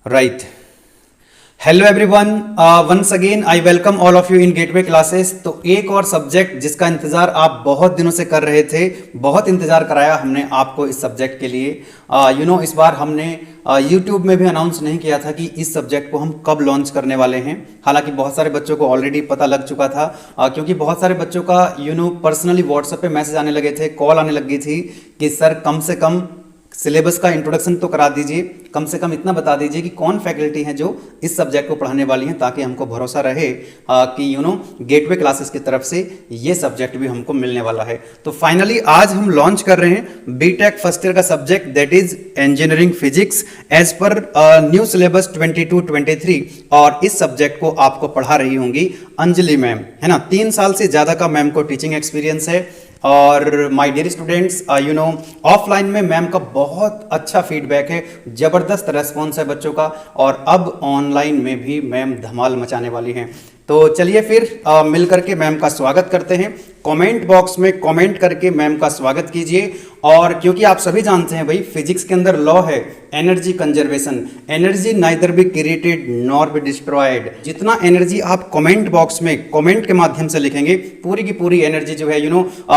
Right. Hello everyone, once again I welcome all of you in Gateway Classes. तो एक और subject जिसका इंतज़ार आप बहुत दिनों से कर रहे थे, बहुत इंतज़ार कराया हमने आपको इस सब्जेक्ट के लिए। इस बार हमने यूट्यूब में भी अनाउंस नहीं किया था कि इस सब्जेक्ट को हम कब लॉन्च करने वाले हैं। हालांकि बहुत सारे बच्चों को ऑलरेडी पता लग चुका था, क्योंकि बहुत सारे बच्चों का पर्सनली व्हाट्सएप पे मैसेज आने लगे थे, कॉल आने लगी थी कि सर कम से कम सिलेबस का इंट्रोडक्शन तो करा दीजिए, कम से कम इतना बता दीजिए कि कौन फैकल्टी हैं जो इस सब्जेक्ट को पढ़ाने वाली हैं, ताकि हमको भरोसा रहे कि गेटवे क्लासेस की तरफ से ये सब्जेक्ट भी हमको मिलने वाला है। तो फाइनली आज हम लॉन्च कर रहे हैं बीटेक फर्स्ट ईयर का subject, that is engineering physics as per new syllabus 22-23। और इस सब्जेक्ट को आपको पढ़ा रही होंगी अंजलि मैम, है ना। 3 साल से ज़्यादा का मैम को टीचिंग एक्सपीरियंस है। और माय डियर स्टूडेंट्स, ऑफलाइन में मैम का बहुत अच्छा फीडबैक है, ज़बरदस्त रेस्पॉन्स है बच्चों का, और अब ऑनलाइन में भी मैम धमाल मचाने वाली हैं। तो चलिए फिर मिलकर के मैम का स्वागत करते हैं। कमेंट बॉक्स में कमेंट करके मैम का स्वागत कीजिए। और क्योंकि आप सभी जानते हैं भाई, फिजिक्स के अंदर लॉ है energy conservation, energy neither be created nor be destroyed. जितना एनर्जी आप कमेंट बॉक्स में कमेंट के माध्यम से लिखेंगे, पूरी की पूरी एनर्जी जो है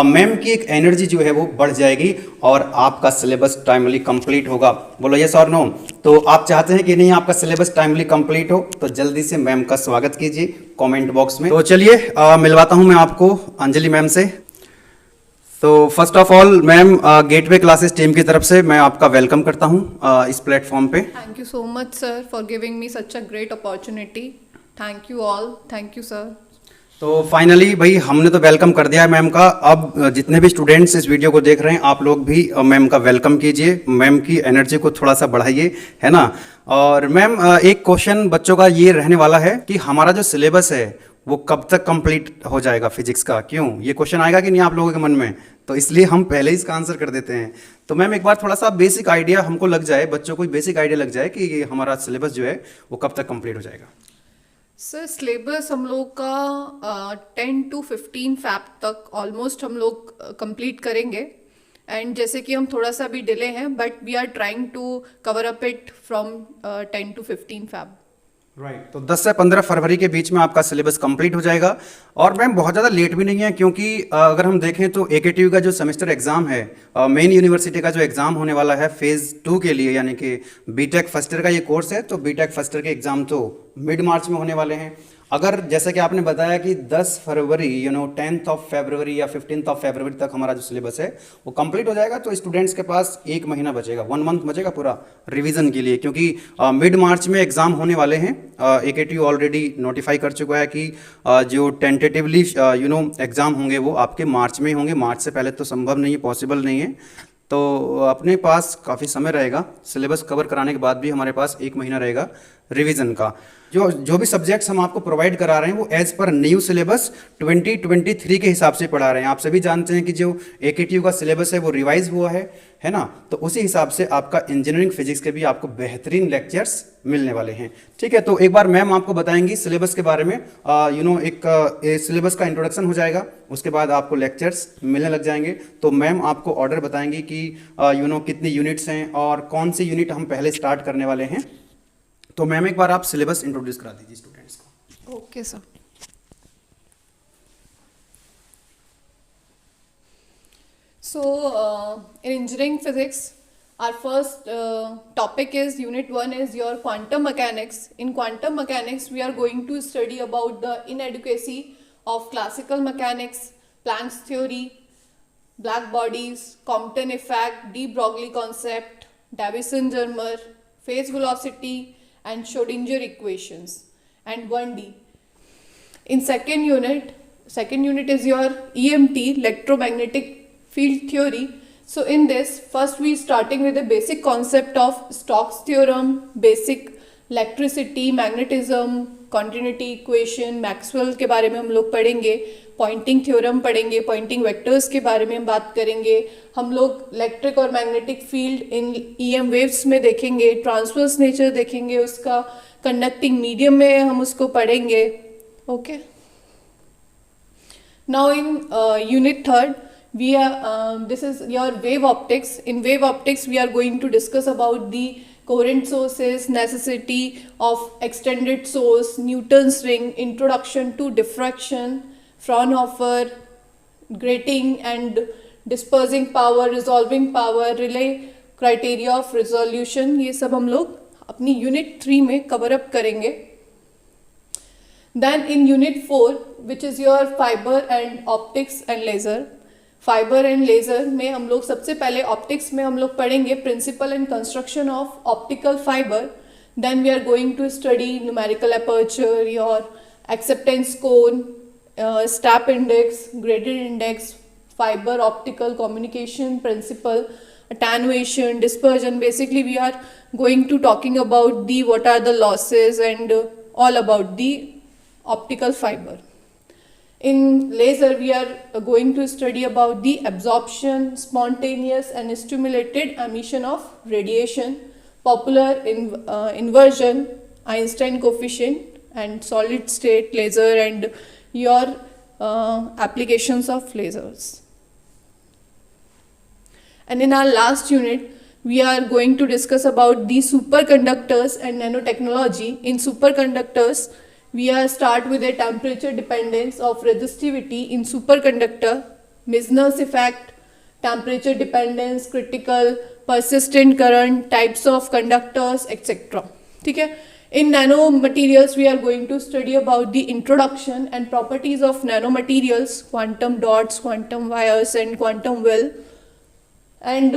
मैम की एक एनर्जी जो है वो बढ़ जाएगी और आपका सिलेबस टाइमली कंप्लीट होगा। बोलो यस और नो। तो आप चाहते हैं कि नहीं आपका सिलेबस टाइमली कंप्लीट हो, तो जल्दी से मैम का स्वागत कीजिए कमेंट बॉक्स में। तो चलिए मिलवाता हूं मैं आपको अंजलि मैम से। तो first of all ma'am, gateway classes team की तरफ से मैं आपका वेलकम करता हूं इस प्लेटफॉर्म पे। Thank you so much, sir, for giving me such a great opportunity. Thank you all. Thank you, sir. तो फाइनली भाई हमने तो वेलकम कर दिया है मैम का। अब जितने भी स्टूडेंट्स इस वीडियो को देख रहे हैं, आप लोग भी मैम का वेलकम कीजिए, मैम की एनर्जी को थोड़ा सा बढ़ाइए, है ना। और मैम एक क्वेश्चन बच्चों का ये रहने वाला है कि हमारा जो सिलेबस है वो कब तक कंप्लीट हो जाएगा फिजिक्स का, क्यों ये क्वेश्चन आएगा कि नहीं आप लोगों के मन में, तो इसलिए हम पहले ही इसका आंसर कर देते हैं। तो मैम एक बार थोड़ा सा बेसिक आइडिया हमको लग जाए, बच्चों को बेसिक आइडिया लग जाए कि ये हमारा सिलेबस जो है वो कब तक कंप्लीट हो जाएगा। सर सिलेबस हम लोग का 10 to 15 फैब तक ऑलमोस्ट हम लोग कंप्लीट करेंगे। एंड जैसे कि हम थोड़ा सा भी डिले हैं, but we are trying to cover up it from 10 to 15 Feb. Right. तो 10 से 15 फरवरी के बीच में आपका सिलेबस कंप्लीट हो जाएगा। और मैम बहुत ज़्यादा लेट भी नहीं है, क्योंकि अगर हम देखें तो AKTU का जो सेमेस्टर एग्जाम है, मेन यूनिवर्सिटी का जो एग्जाम होने वाला है फेज़ 2 के लिए, यानी कि बीटेक फर्स्ट ईयर का ये कोर्स है, तो बीटेक फर्स्ट ईयर के एग्जाम तो मिड मार्च में होने वाले हैं। अगर जैसे कि आपने बताया कि 10 फरवरी 10th ऑफ फरवरी या 15th ऑफ फरवरी तक हमारा जो सिलेबस है वो कंप्लीट हो जाएगा, तो स्टूडेंट्स के पास 1 महीना बचेगा, 1 मंथ बचेगा पूरा रिवीजन के लिए, क्योंकि मिड मार्च में एग्ज़ाम होने वाले हैं। AKTU ऑलरेडी नोटिफाई कर चुका है कि जो टेंटेटिवली एग्ज़ाम होंगे वो आपके मार्च में ही होंगे। मार्च से पहले तो संभव नहीं है, पॉसिबल नहीं है। तो अपने पास काफ़ी समय रहेगा, सिलेबस कवर कराने के बाद भी हमारे पास 1 महीना रहेगा रिवीजन का। जो भी सब्जेक्ट्स हम आपको प्रोवाइड करा रहे हैं वो एज पर न्यू सिलेबस 2023 के हिसाब से पढ़ा रहे हैं। आप सभी जानते हैं कि जो AKTU का सिलेबस है वो रिवाइज हुआ है ना। तो उसी हिसाब से आपका इंजीनियरिंग फिजिक्स के भी आपको बेहतरीन लेक्चर्स मिलने वाले हैं। ठीक है, तो एक बार मैम आपको बताएंगी सिलेबस के बारे में। एक सिलेबस का इंट्रोडक्शन हो जाएगा, उसके बाद आपको लेक्चर्स मिलने लग जाएंगे। तो मैम आपको ऑर्डर बताएंगी कि कितनी यूनिट्स हैं और कौन सी यूनिट हम पहले स्टार्ट करने वाले हैं। तो मैम एक बार आप सिलेबस इंट्रोड्यूस करा दीजिए स्टूडेंट्स को। Okay sir. So, in engineering physics, our first topic is Unit 1 is your quantum mechanics. In quantum mechanics, we are going to study about the inadequacy of classical mechanics, Planck's theory, black bodies, Compton effect, de Broglie concept, Davison-Germer, phase velocity, and Schrodinger equations, and 1D. In second unit is your EMT, electromagnetic field theory. So in this, first we starting with the basic concept of Stokes theorem, basic electricity, magnetism, continuity equation, Maxwell के बारे में हम लोग पढ़ेंगे, Poynting theorem पढ़ेंगे, Poynting vectors के बारे में हम बात करेंगे। हम लोग इलेक्ट्रिक और मैग्नेटिक फील्ड इन EM वेव्स में देखेंगे, ट्रांसवर्स नेचर देखेंगे उसका, कंडक्टिंग मीडियम में हम उसको पढ़ेंगे। Okay, now in unit 3 we are this is your wave optics. In wave optics we are going to discuss about the coherent sources, necessity of extended source, Newton's ring, introduction to diffraction, Fraunhofer, grating and dispersing power, resolving power, relay criteria of resolution, ये सब हम लोग अपनी unit 3 में cover up करेंगे. Then in unit 4, which is your fiber and optics and laser, fibre and laser में हम लोग सबसे पहले ऑप्टिक्स में हम लोग पढ़ेंगे principle and construction of optical fibre. Then we are going to study numerical aperture, your acceptance cone, step index, graded index, fibre optical communication principle, attenuation, dispersion. Basically we are going to talking about the what are the losses and all about the optical fiber. In laser we are going to study about the absorption, spontaneous and stimulated emission of radiation, popular inversion, Einstein coefficient, and solid state laser and your applications of lasers. And in our last unit we are going to discuss about the superconductors and nanotechnology. In superconductors we are start with a temperature dependence of resistivity in superconductor, Meissner's effect, temperature dependence, critical, persistent current, types of conductors, etc. ठीक है. In nanomaterials we are going to study about the introduction and properties of nanomaterials, quantum dots, quantum wires and quantum well, and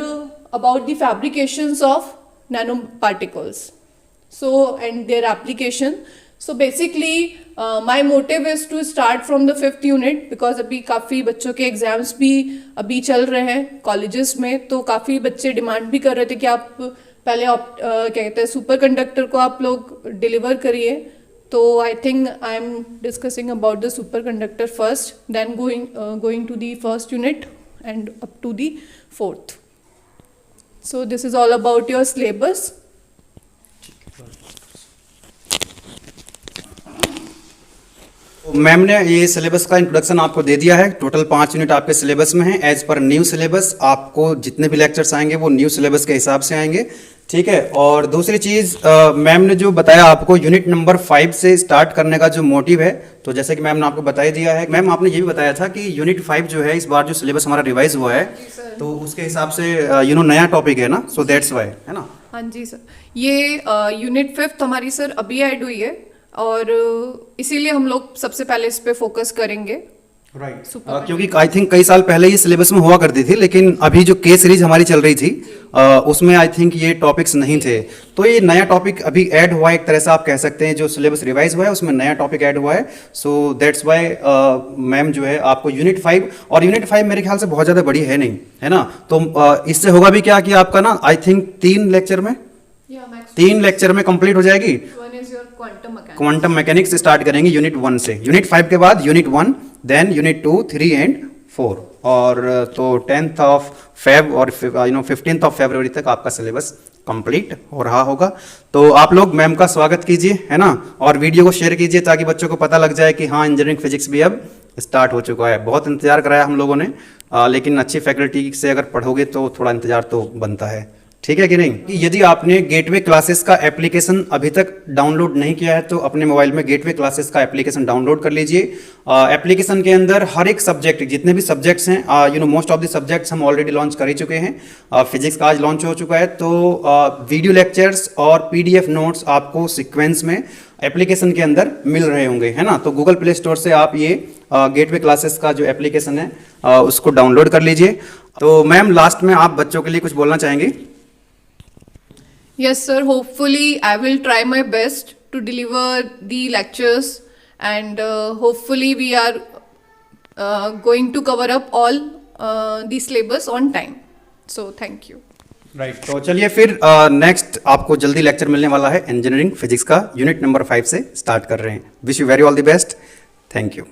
about the fabrications of nanoparticles, so and their application. So basically my motive is to start from the 5th unit because अभी काफ़ी बच्चों के exams भी अभी चल रहे हैं colleges में, तो काफ़ी बच्चे डिमांड भी कर रहे थे कि आप पहले क्या कहते हैं सुपर कंडक्टर को आप लोग डिलीवर करिए. तो I think I am discussing about the superconductor first, then going to the first unit and up to the 4th. So this is all about your syllabus. Ma'am ने ये syllabus का introduction आपको दे दिया है. Total 5 unit आपके syllabus में है. As per new syllabus आपको जितने भी लेक्चर्स आएंगे वो न्यू सिलेबस के हिसाब से आएंगे. ठीक है. और दूसरी चीज़ मैम ने जो बताया आपको यूनिट नंबर 5 से स्टार्ट करने का जो मोटिव है, तो जैसे कि मैम ने आपको बता दिया है. मैम आपने ये भी बताया था कि यूनिट 5 जो है इस बार जो सिलेबस हमारा रिवाइज हुआ है तो उसके हिसाब से नया टॉपिक है ना, सो दैट्स वाई, है ना. हाँ जी सर, ये यूनिट 5 हमारी सर अभी ऐड हुई है और इसीलिए हम लोग सबसे पहले इस पे फोकस करेंगे. राइट. क्योंकि आई थिंक कई साल पहले ये सिलेबस में हुआ करती थी, लेकिन अभी जो के सीरीज हमारी चल रही थी उसमें आई थिंक ये टॉपिक्स नहीं थे. तो ये नया टॉपिक अभी ऐड हुआ है, एक तरह से आप कह सकते हैं. जो सिलेबस रिवाइज हुआ है उसमें नया टॉपिक ऐड हुआ है. सो दैट्स वाई मैम जो है आपको यूनिट 5, और यूनिट 5 मेरे ख्याल से बहुत ज़्यादा बड़ी है नहीं, है ना. तो इससे होगा भी क्या कि आपका ना आई थिंक 3 लेक्चर में कंप्लीट हो जाएगी. क्वांटम मैकेनिक्स स्टार्ट करेंगे यूनिट 1 से. यूनिट 5 के बाद यूनिट 1, देन यूनिट 2, 3 एंड 4. और तो 10th ऑफ फेब और 15th ऑफ फरवरी तक आपका सिलेबस कंप्लीट हो रहा होगा. तो आप लोग मैम का स्वागत कीजिए, है ना, और वीडियो को शेयर कीजिए ताकि बच्चों को पता लग जाए कि हाँ इंजीनियरिंग फिजिक्स भी अब स्टार्ट हो चुका है. बहुत इंतजार कराया हम लोगों ने, लेकिन अच्छी फैकल्टी से अगर पढ़ोगे तो थोड़ा इंतजार तो बनता है. ठीक है कि नहीं. यदि आपने गेटवे क्लासेस का एप्लीकेशन अभी तक डाउनलोड नहीं किया है तो अपने मोबाइल में गेटवे क्लासेस का एप्लीकेशन डाउनलोड कर लीजिए. एप्लीकेशन के अंदर हर एक सब्जेक्ट, जितने भी सब्जेक्ट्स हैं, मोस्ट ऑफ द सब्जेक्ट्स हम ऑलरेडी लॉन्च कर ही चुके हैं. फिजिक्स का आज लॉन्च हो चुका है. तो वीडियो लेक्चर्स और PDF नोट्स आपको सीक्वेंस में एप्लीकेशन के अंदर मिल रहे होंगे, है ना. तो गूगल प्ले स्टोर से आप ये गेटवे क्लासेस का जो एप्लीकेशन है उसको डाउनलोड कर लीजिए. तो मैम लास्ट में आप बच्चों के लिए कुछ बोलना चाहेंगे? Yes sir, hopefully I will try my best to deliver the lectures and hopefully we are going to cover up all the syllabus on time. So thank you. Right. तो चलिए फिर नेक्स्ट आपको जल्दी लेक्चर मिलने वाला है. Engineering physics का unit number 5 से स्टार्ट कर रहे हैं. Wish you very all the best. Thank you.